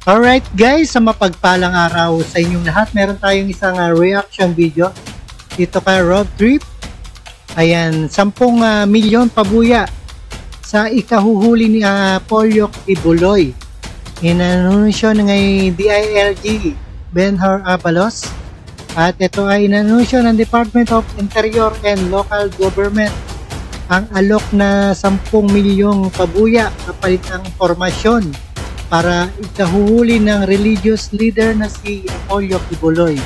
Alright guys, sa mapagpalang araw sa inyong lahat, meron tayong isang reaction video dito kay Road Trip. Ayan, 10 milyon pabuya sa ikahuhuli ni Polyo Kibuloy. Inanunsyo ng DILG Benhur Abalos at ito ay inanunsyo ng Department of Interior and Local Government ang alok na 10 milyong pabuya kapalit ng informasyon para ikahuhuli ng religious leader na si Polyo Kibuloy.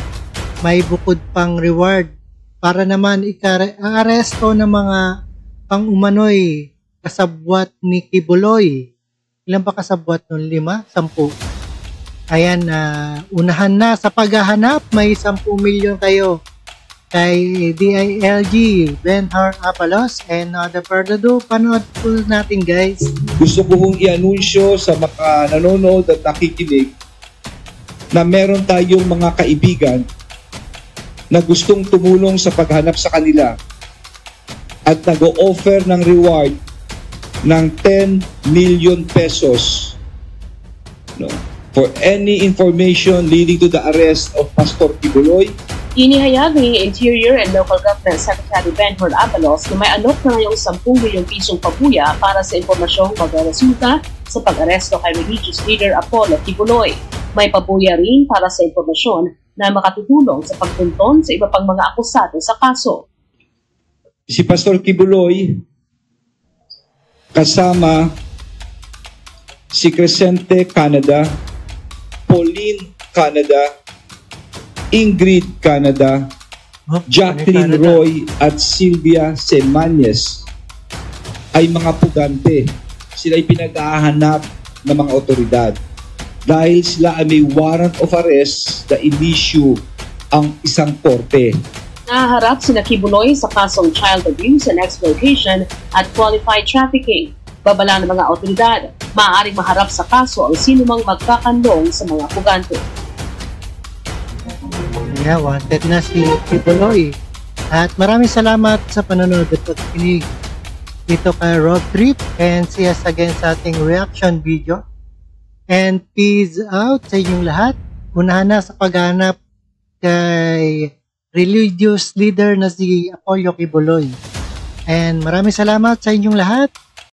May bukod pang reward para naman ika-aresto ng mga pang-umano'y kasabwat ni Kibuloy. Ilan ba kasabwat nun? 5? 10? Ayan, unahan na sa paghahanap. May 10 milyon kayo kay DILG Benhur Abalos, and the further ado, panood po natin guys. Gusto ko hong i-anunsyo sa mga nanonood at nakikinig na meron tayong mga kaibigan na gustong tumulong sa paghanap sa kanila at nag-o-offer ng reward ng 10 million pesos, no, for any information leading to the arrest of Pastor Kibuloy. Inihayag ni Interior and Local Government Secretary Benhur Abalos na may alok na ngayong 10 milyong pisong pabuya para sa impormasyong magresulta sa pag-aresto kay religious leader Apollo Kibuloy. May pabuya rin para sa impormasyon na makatutulong sa pagtunton sa iba pang mga akusado sa kaso. Si Pastor Kibuloy kasama si Crescente Canada, Pauline Canada, Ingrid Canada, Jacqueline Roy at Sylvia Semanyes ay mga pugante. Sila ay pinag-ahanap ng mga otoridad dahil sila ay may warrant of arrest na in-issue ang isang korte. Nahaharap sina Kibuloy sa kasong child abuse and exploitation at qualified trafficking. Babala ng mga otoridad, maaaring maharap sa kaso ang sinumang magkakandong sa mga pugante. Yeah, wanted na si Kibuloy. At maraming salamat sa panonood at pagkinig dito kay Road Trip, and see us again sa ating reaction video. And peace out sa inyong lahat. Unahan na sa paghanap kay religious leader na si Polyo Kibuloy. And maraming salamat sa inyong lahat.